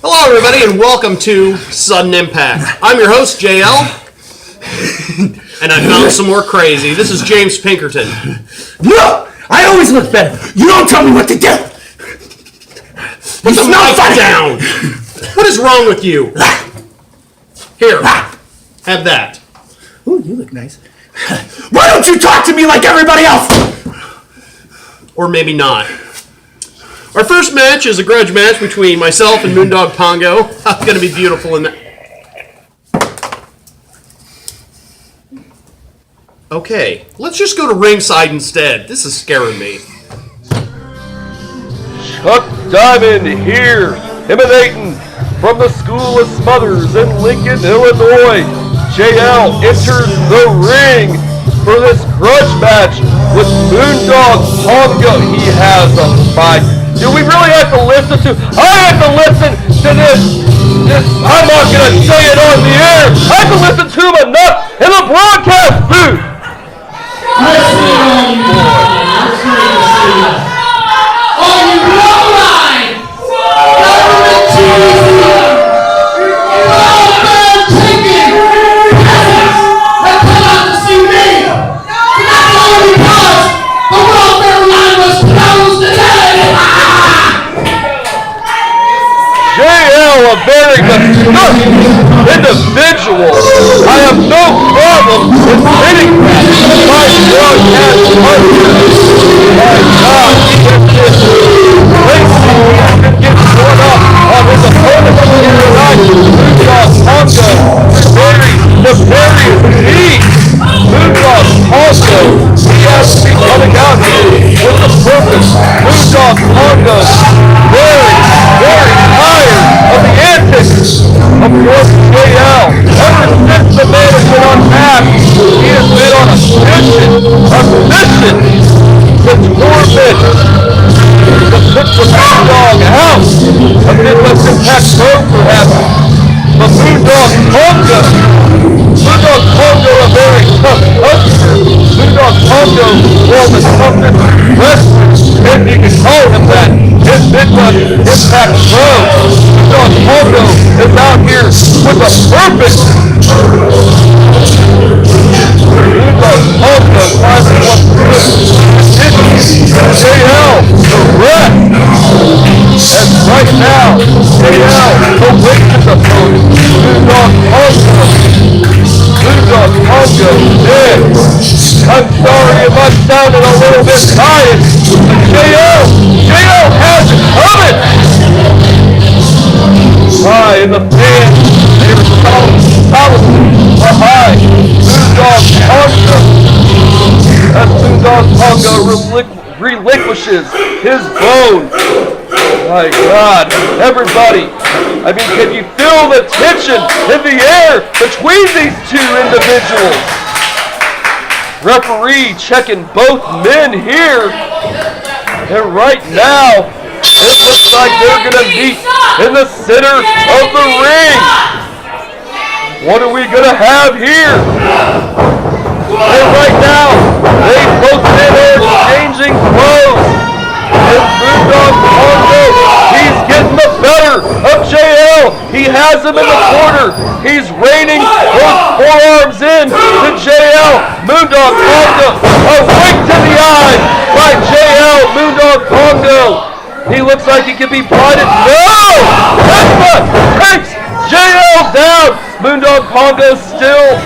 Hello, everybody, and welcome to Sudden Impact. I'm your host, JL, and I found some more crazy. This is James Pinkerton. No! I always look better. You don't tell me what to do. Put the mic down. What is wrong with you? Here, have that. Ooh, you look nice. Why don't you talk to me like everybody else? Or maybe not. Our first match is a grudge match between myself and Moondog Pongo. It's going to be beautiful in that. Okay, let's just go to ringside instead. This is scaring me. Chuck Diamond here, emanating from the School of Smothers in Lincoln, Illinois. JL enters the ring for this grudge match with Moondog Pongo. He has a fight. Do we really have to listen to? I have to listen to this. I'm not going to say it on the air. I have to listen to him enough in the broadcast booth. On your line, government TV, well-fed chicken peasants have come out to see me. Not only because the welfare line was closed today. JL, a very disgusting individual. I have no problem with hitting my broadcast partner. My God, he has been racing. He has been getting torn up on his opponent here tonight. Moondog Pongo, very nefarious deeds. Moondog Pongo, he has to be coming out here with a purpose. Moondog Pongo, very tired of the antics of your JL. Ever since the man has been unmasked, he has been on a mission to torment, to put the Moondog out of Midwest Impact Pro, perhaps. But Moondog Pongo, a very tough customer. Moondog Pongo, one of the toughest wrestlers, if you can call him that, in Midwest Impact Pro. Moondog Pongo is out here with a purpose. Moondog Pongo finally wants to continue JL the rest. And right now, JL awaits his opponent. Moondog Pongo dead. I'm sorry if I'm sounding a little bit tired, but JL has it coming. High in the fans, they were solidly behind Moondog Pongo. As Moondog Pongo relinquishes his bone. My God, everybody, I mean, can you feel the tension in the air between these two individuals? Referee checking both men here. And right now, it looks like they're going to meet in the center of the ring. What are we going to have here? And right now, they both been exchanging blows. And Moondog Pongo, he's getting the better of JL. He has him in the corner. He's raining those forearms in to JL. Moondog Pongo, a wink to the eye by JL. Moondog Pongo. He looks like he could be blinded. No! Headbutt takes JL down. Moondog Pongo still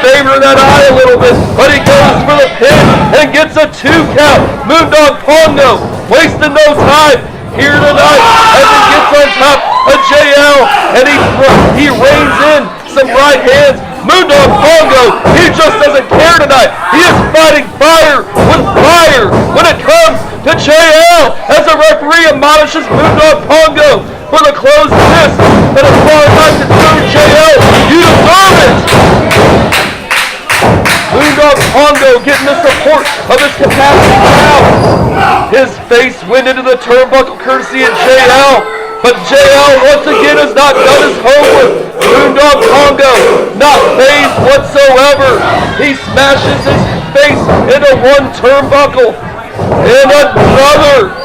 favoring that eye a little bit, but he goes for the pin and gets a 2 count. Moondog Pongo wasting no time here tonight as he gets on top of JL and he reins in some right hands. Moondog Pongo, he just doesn't care tonight. He is fighting fire with fire when it comes to JL as the referee admonishes Moondog Pongo for the closed fist. And as far as I'm concerned, JL, you deserve it. Moondog Pongo getting the support of his capacity crowd. His face went into the turnbuckle courtesy of JL. But JL once again has not done his homework. Moondog Pongo not phased whatsoever. He smashes his face into one turnbuckle and another.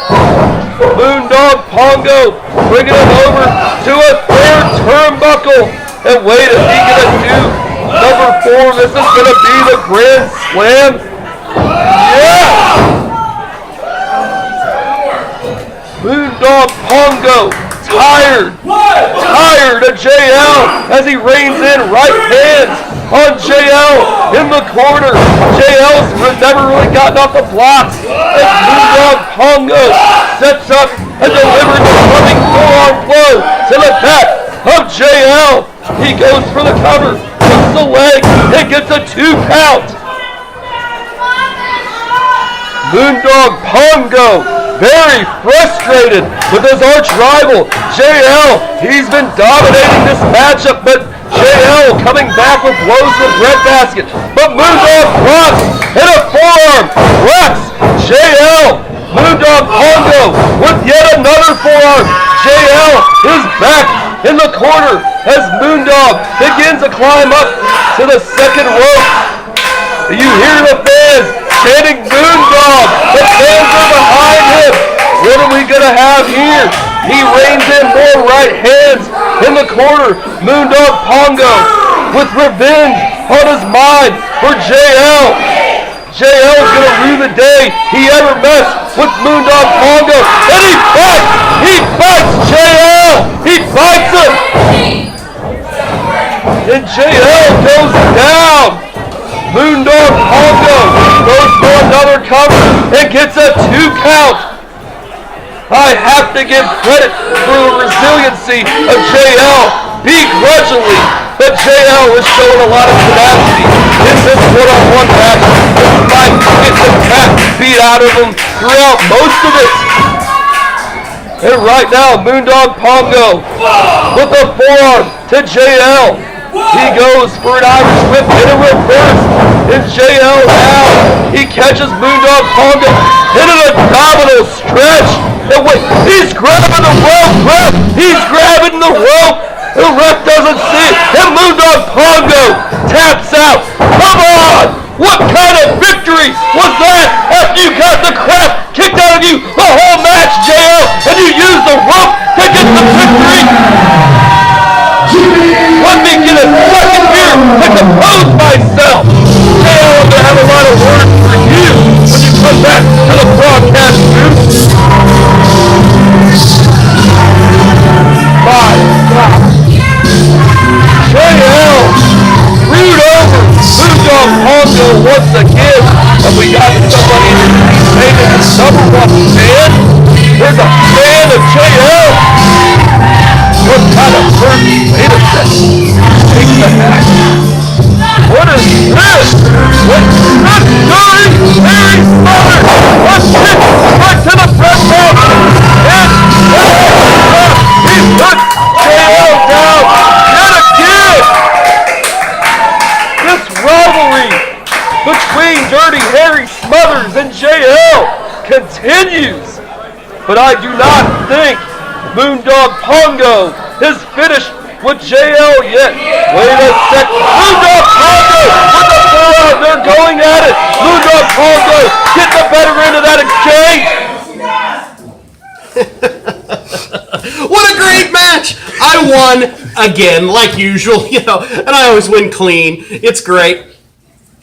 Moondog Pongo bringing him over to a third turnbuckle. And wait, is he going to do number 4? This is going to be the Grand Slam. Yeah! Moondog Pongo, tired of JL as he reins in right hands on JL in the corner. JL's never really gotten off the blocks as Moondog Pongo sets up and delivers a running forearm blow to the back of JL. He goes for the cover, hooks the leg, and gets a 2 count. Moondog Pongo very frustrated with his arch rival, JL. He's been dominating this matchup, but JL coming back with blows to the breadbasket. But Moondog blocks and a forearm wrecks JL. Moondog Pongo with yet another forearm. JL is back in the corner as Moondog begins to climb up to the second rope. You hear the fans chanting Moondog. The fans are behind him. What are we going to have here? He reins in more right hands in the corner. Moondog Pongo with revenge on his mind for JL. JL is going to rue the day he ever messed with Moondog Pongo. And he fights! He fights JL! He fights him! And JL goes down. Moondog Pongo goes for another cover and gets a 2 count. I have to give credit for the resiliency of JL begrudgingly, but JL is showing a lot of tenacity in this one-on-one match despite getting the crap beat out of him throughout most of it. And right now, Moondog Pongo with a forearm to JL. He goes for an Irish whip in a reverse. And JL now, he catches Moondog Pongo in an abdominal stretch. And wait, he's grabbing the rope, he's grabbing the rope. The ref doesn't see it. And Moondog Pongo taps out. Come on! What kind of victory was that after you got the crap kicked out of you the whole match, JL, and you used the rope to get the victory? Let me get a second here to compose myself. JL, I'm going to have a lot of words for you when you come back to the broadcast booth. My God. JL screwed over Moondog Pongo once again. And we got somebody who's making the number 1 fan. There's a fan of JL. What kind of person? Wait a second. Take the hat. What is this? What? That's dirty, very smart. Let's kick right to the press box. And he puts JL down yet again. This rivalry between Dirty Harry Smothers and JL continues. But I do not think Moondog Pongo is finished with JL yet. Wait a sec. Moondog Pongo with the forearm. They're going at it. Moondog Pongo getting the better end of that exchange. What a great match! I won again, like usual, and I always win clean. It's great.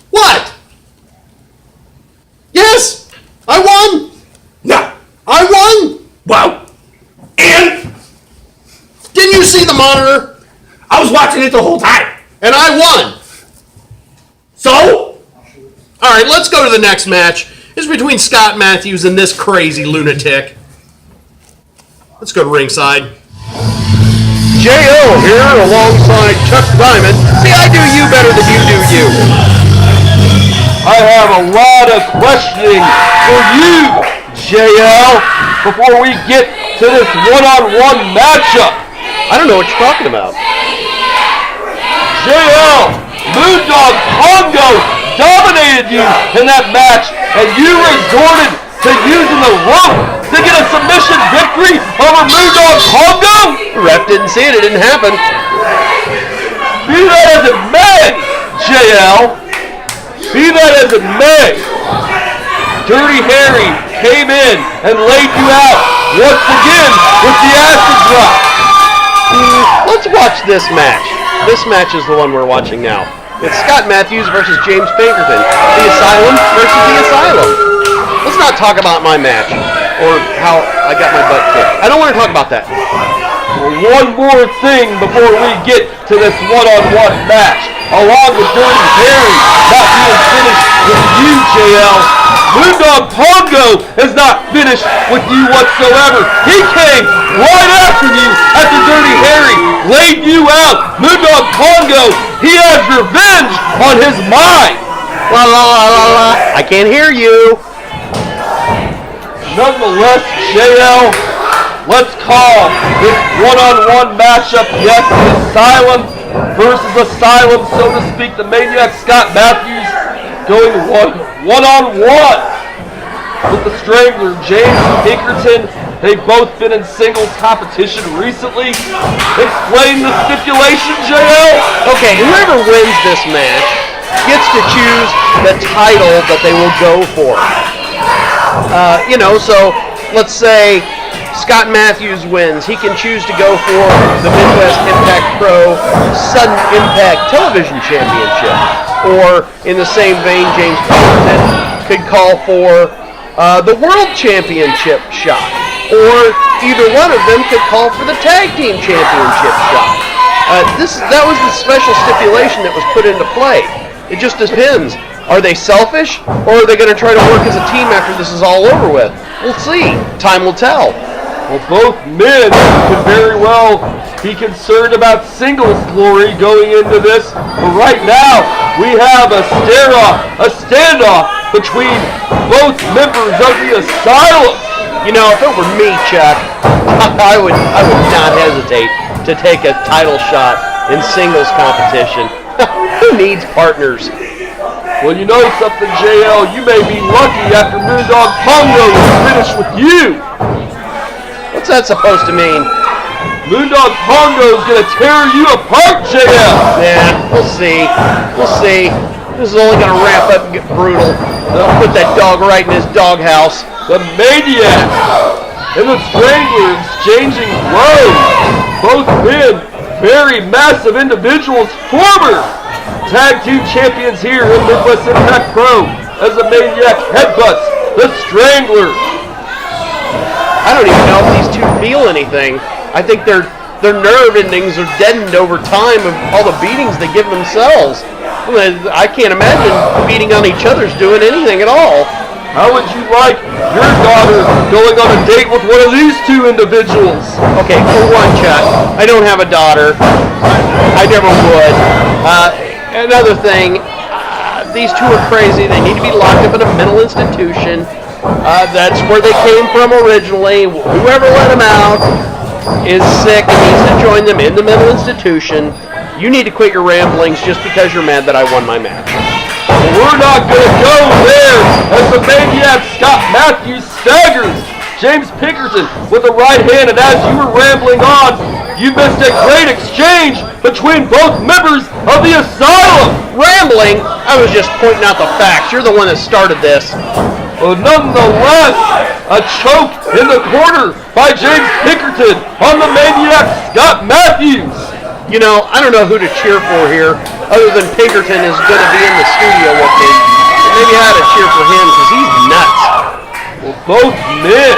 What? Yes, I won. No. I won. Well, and Didn't you see the monitor? I was watching it the whole time. And I won. So? All right, let's go to the next match. It's between Scott Matthews and this crazy lunatic. Let's go to ringside. JL here alongside Chuck Diamond. See, I do you better than you do you. I have a lot of questioning for you, JL, before we get to this one-on-one matchup. I don't know what you're talking about. JL, Moondog Pongo dominated you in that match, and you resorted to using the rope to get a submission victory over Moondog Pongo? The ref didn't see it. It didn't happen. Be that as it may, JL. Be that as it may. Dirty Harry came in and laid you out once again with the acid drop. Let's watch this match. This match is the one we're watching now. It's Scott Matthews versus James Pinkerton. The Asylum versus the Asylum. Let's not talk about my match or how I got my butt kicked. I don't want to talk about that. One more thing before we get to this one-on-one match. Along with Dirty Harry not being finished with you, JL, Moondog Pongo is not finished with you whatsoever. He came right after you after Dirty Harry laid you out. Moondog Pongo, he has revenge on his mind. La la la la la. I can't hear you. Nonetheless, JL, let's call this one-on-one matchup. Yes, the Asylum versus Asylum, so to speak. The Maniac Scott Matthews going one-on-one with the Strangler James Pinkerton. They've both been in singles competition recently. Explain the stipulation, JL. Okay, whoever wins this match gets to choose the title that they will go for. So let's say Scott Matthews wins. He can choose to go for the Midwest Impact Pro Sudden Impact Television Championship. Or, in the same vein, James Pinkerton could call for the World Championship shot. Or either one of them could call for the Tag Team Championship shot. That was the special stipulation that was put into play. It just depends. Are they selfish, or are they going to try to work as a team after this is all over with? We'll see. Time will tell. Well, both men could very well be concerned about singles glory going into this. But right now, we have a standoff between both members of the Asylum. You know, if it were me, Chuck, I would not hesitate to take a title shot in singles competition. Who needs partners? Well, you know something, JL, you may be lucky after Moondog Pongo is finished with you. What's that supposed to mean? Moondog Pongo is going to tear you apart, JL. Yeah, we'll see. We'll see. This is only going to ramp up and get brutal. They'll put that dog right in his doghouse. The Maniac and the Strangler exchanging blows. Both men, very massive individuals, former tag team champions here in Midwest Impact Pro as the Maniac headbutts the Strangler. I don't even know if these two feel anything. I think their nerve endings are deadened over time of all the beatings they give themselves. I can't imagine beating on each other's doing anything at all. How would you like your daughter going on a date with one of these two individuals? Okay, for one, Chuck, I don't have a daughter. I never would. Another thing, these two are crazy. They need to be locked up in a mental institution. That's where they came from originally. Whoever let them out is sick and needs to join them in the mental institution. You need to quit your ramblings just because you're mad that I won my match. We're not going to go there as the Maniac Scott Matthews staggers James Pinkerton with the right hand, and as you were rambling on, you missed a great exchange between both members of the Asylum. Rambling? I was just pointing out the facts. You're the one that started this. Well, nonetheless, a choke in the corner by James Pinkerton on the Maniac Scott Matthews. You know, I don't know who to cheer for here, other than Pinkerton is going to be in the studio with me. Maybe I ought to cheer for him because he's nuts. Well, both men,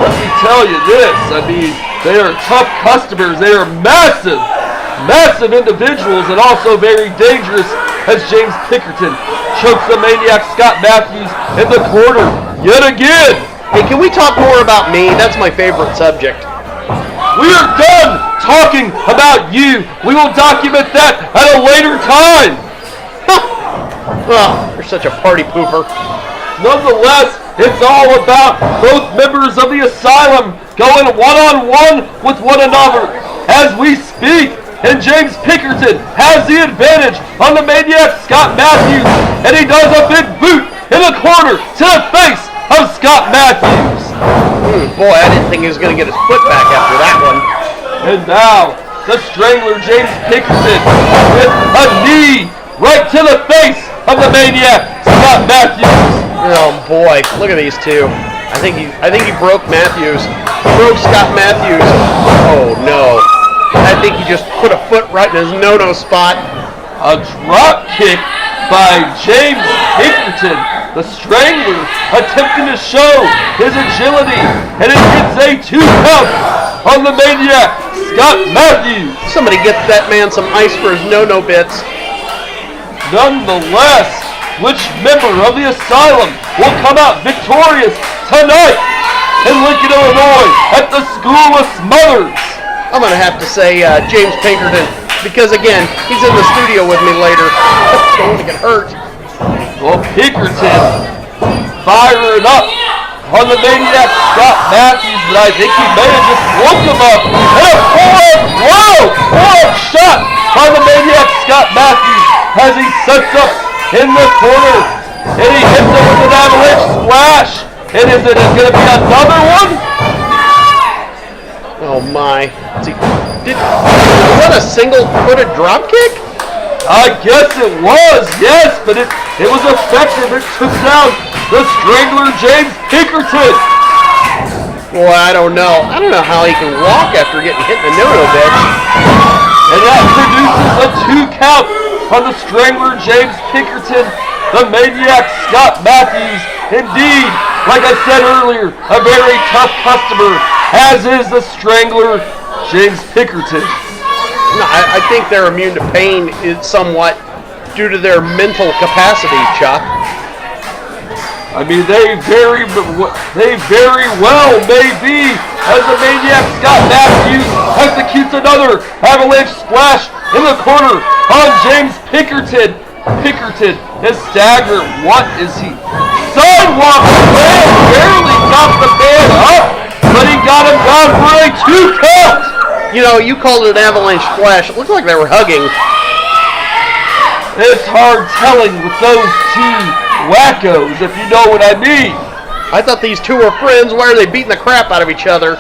let me tell you this, I mean, they are tough customers. They are massive individuals and also very dangerous as James Pinkerton chokes the Maniac Scott Matthews in the corner yet again. Hey, can we talk more about me? That's my favorite subject. We are done talking about you. We will document that at a later time. Oh, you're such a party pooper. Nonetheless, it's all about both members of the Asylum going one-on-one with one another as we speak. And James Pinkerton has the advantage on the Maniac Scott Matthews. And he does a big boot in the corner to the face of Scott Matthews. Boy, I didn't think he was going to get his foot back after that one. And now, the Strangler James Pinkerton with a knee right to the face of the Maniac Scott Matthews. Oh boy, look at these two. I think he broke Matthews. Broke Scott Matthews. Oh no. I think he just put a foot right in his no-no spot. A drop kick by James Pinkerton, the Strangler, attempting to show his agility, and it gets a 2 count on the Maniac, Scott Matthews. Somebody get that man some ice for his no-no bits. Nonetheless, which member of the Asylum will come out victorious tonight in Lincoln, Illinois at the School of Smothers? I'm going to have to say James Pinkerton, because again, he's in the studio with me later. Don't want to get hurt. Well, Pinkerton firing up on the Maniac Scott Matthews, but I think he may have just woke him up. And a four-up shot by the Maniac Scott Matthews as he sets up in the corner. And he hits it with an avalanche splash. And is it going to be another one? Oh my. Was that a single-footed drop kick? I guess it was, yes, but it was effective. It took down the Strangler, James Pinkerton. Boy, I don't know. I don't know how he can walk after getting hit in the no-no bitch. And that produces a 2 count on the Strangler, James Pinkerton, the Maniac Scott Matthews. Indeed, like I said earlier, a very tough customer, as is the Strangler, James Pinkerton. No, I think they're immune to pain somewhat due to their mental capacity, Chuck. I mean, they very well may be, as the Maniac Scott Matthews executes another avalanche splash in the corner on James Pinkerton. Pinkerton is staggered. What is he? Sidewalk slam, barely got the man up, but he got him down for a 2 count. You know, you called it an avalanche splash. It looked like they were hugging. It's hard telling with those two wackos, if you know what I mean. I thought these two were friends. Why are they beating the crap out of each other?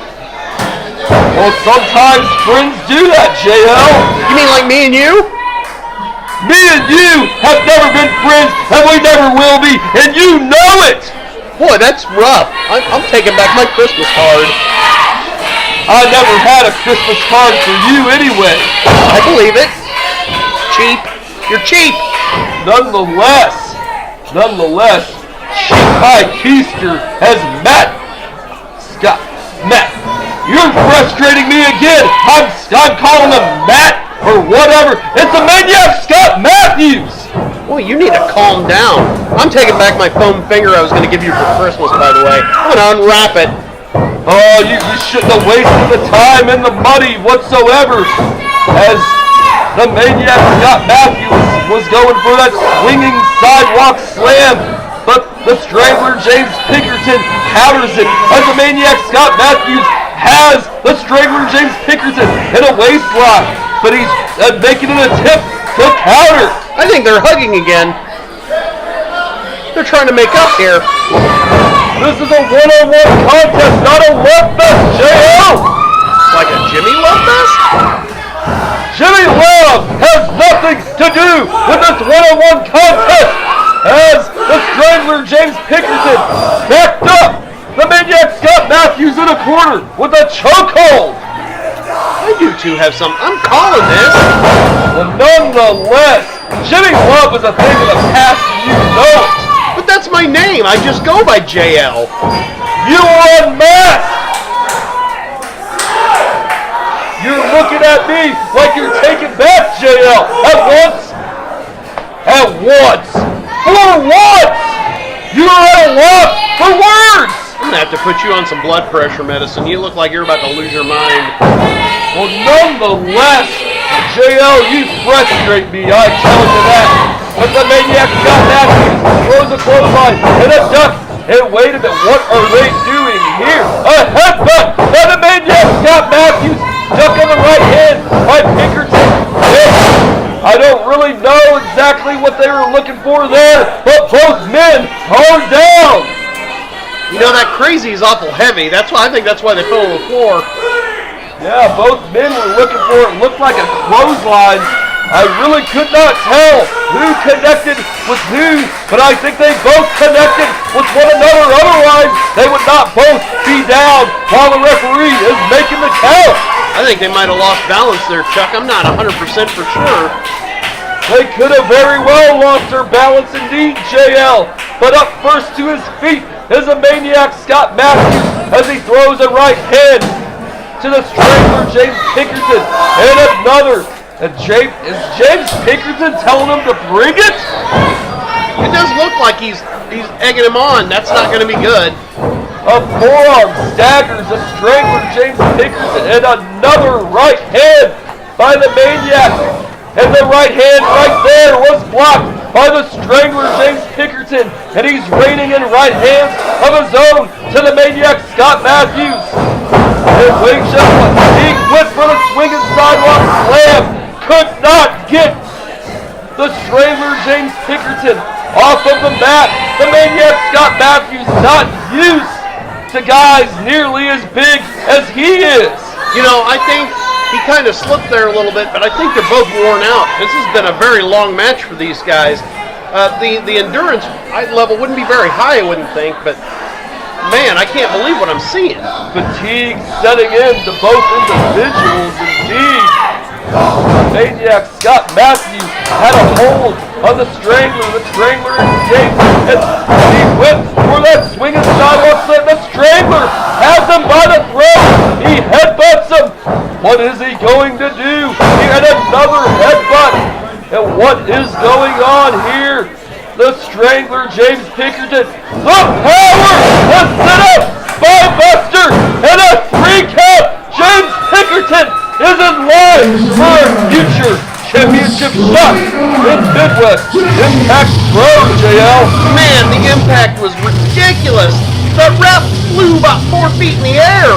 Well, sometimes friends do that, JL. You mean like me and you? Me and you have never been friends, and we never will be, and you know it! Boy, that's rough. I'm taking back my Christmas card. I never had a Christmas card for you anyway. I believe it. Cheap. You're cheap. Nonetheless, Cheap Pie Keister has Matt. You're frustrating me again. I'm calling him Matt or whatever. It's the Maniac Scott Matthews. Boy, you need to calm down. I'm taking back my foam finger I was going to give you for Christmas, by the way. I'm going to unwrap it. Oh, you shouldn't have wasted the time and the money whatsoever, as the Maniac Scott Matthews was going for that swinging sidewalk slam, but the Strangler James Pinkerton counters it, as the Maniac Scott Matthews has the Strangler James Pinkerton in a waistlock, but he's making an attempt to counter. I think they're hugging again. They're trying to make up here. This is a one-on-one contest, not a love fest, JL! Like a Jimmy Love Fest? Jimmy Love has nothing to do with this one-on-one contest, as the Strangler James Pinkerton backed up the Maniac Scott Matthews in a corner with a chokehold. You two have some. I'm calling this. Well, nonetheless, Jimmy Love is a thing of the past, and you know it. But that's my name. I just go by JL. You are unmasked! You're looking at me like you're taking back, JL. At once. For once! You're at a loss for words! I'm going to have to put you on some blood pressure medicine. You look like you're about to lose your mind. Well, nonetheless, JL, you frustrate me, I tell you that. But the Maniac Scott Matthews throws a clothesline and a duck. And wait a minute, what are they doing here? A headbutt by the Maniac Scott Matthews. Duck on the right hand by Pinkerton. I don't really know exactly what they were looking for there, but both men are down. You know, that crazy is awful heavy. I think that's why they fell on the floor. Yeah, both men were looking for it. Looked like a clothesline, I really could not tell who connected with who, but I think they both connected with one another. Otherwise, they would not both be down while the referee is making the count. I think they might have lost balance there, Chuck. I'm not 100% for sure. They could have very well lost their balance indeed, JL. But up first to his feet is a maniac, Scott Matthews, as he throws a right hand to the Strangler, James Pinkerton. And another. And is James Pinkerton telling him to bring it? It does look like he's egging him on. That's not going to be good. A forearm staggers the Strangler, James Pinkerton, and another right hand by the maniac. And the right hand right there was blocked by the Strangler, James Pinkerton. And he's reining in right hands of his own to the maniac, Scott Matthews. And wait just what, he went for the swinging sidewalk slam. Could not get the Strangler, James Pinkerton, off of the mat. The maniac, Scott Matthews, not used to guys nearly as big as he is. You know, I think he kind of slipped there a little bit, but I think they're both worn out. This has been a very long match for these guys. The endurance level wouldn't be very high, I wouldn't think, but man, I can't believe what I'm seeing. Fatigue setting in to both individuals indeed. Maniac Scott Matthews had a hold on the Strangler. The Strangler escaped, and he went for that swinging sidewalk slam. The Strangler has him by the throat. He headbutts him. What is he going to do? He had another headbutt. And what is going on here? The Strangler, James Pinkerton. The power! The setup by Buster! And a 3 count! James Pinkerton is in line for a future championship shot in Midwest Impact Pro, JL. Man, the impact was ridiculous. The ref flew about 4 feet in the air.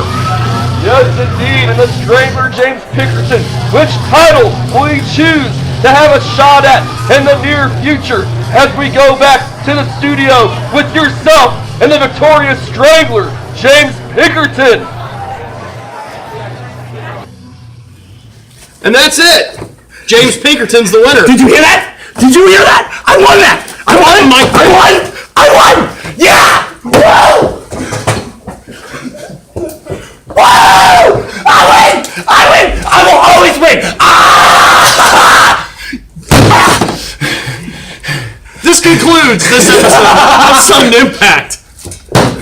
Yes, indeed. And the Strangler, James Pinkerton, which title will he choose to have a shot at in the near future as we go back to the studio with yourself and the victorious Strangler, James Pinkerton? And that's it. James Pinkerton's the winner. Did you hear that? Did you hear that? I won that! I won! I won! I won! Yeah! Woo! Woo! I win! I win! I will always win! This concludes this episode of Sudden Impact.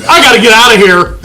I gotta get out of here.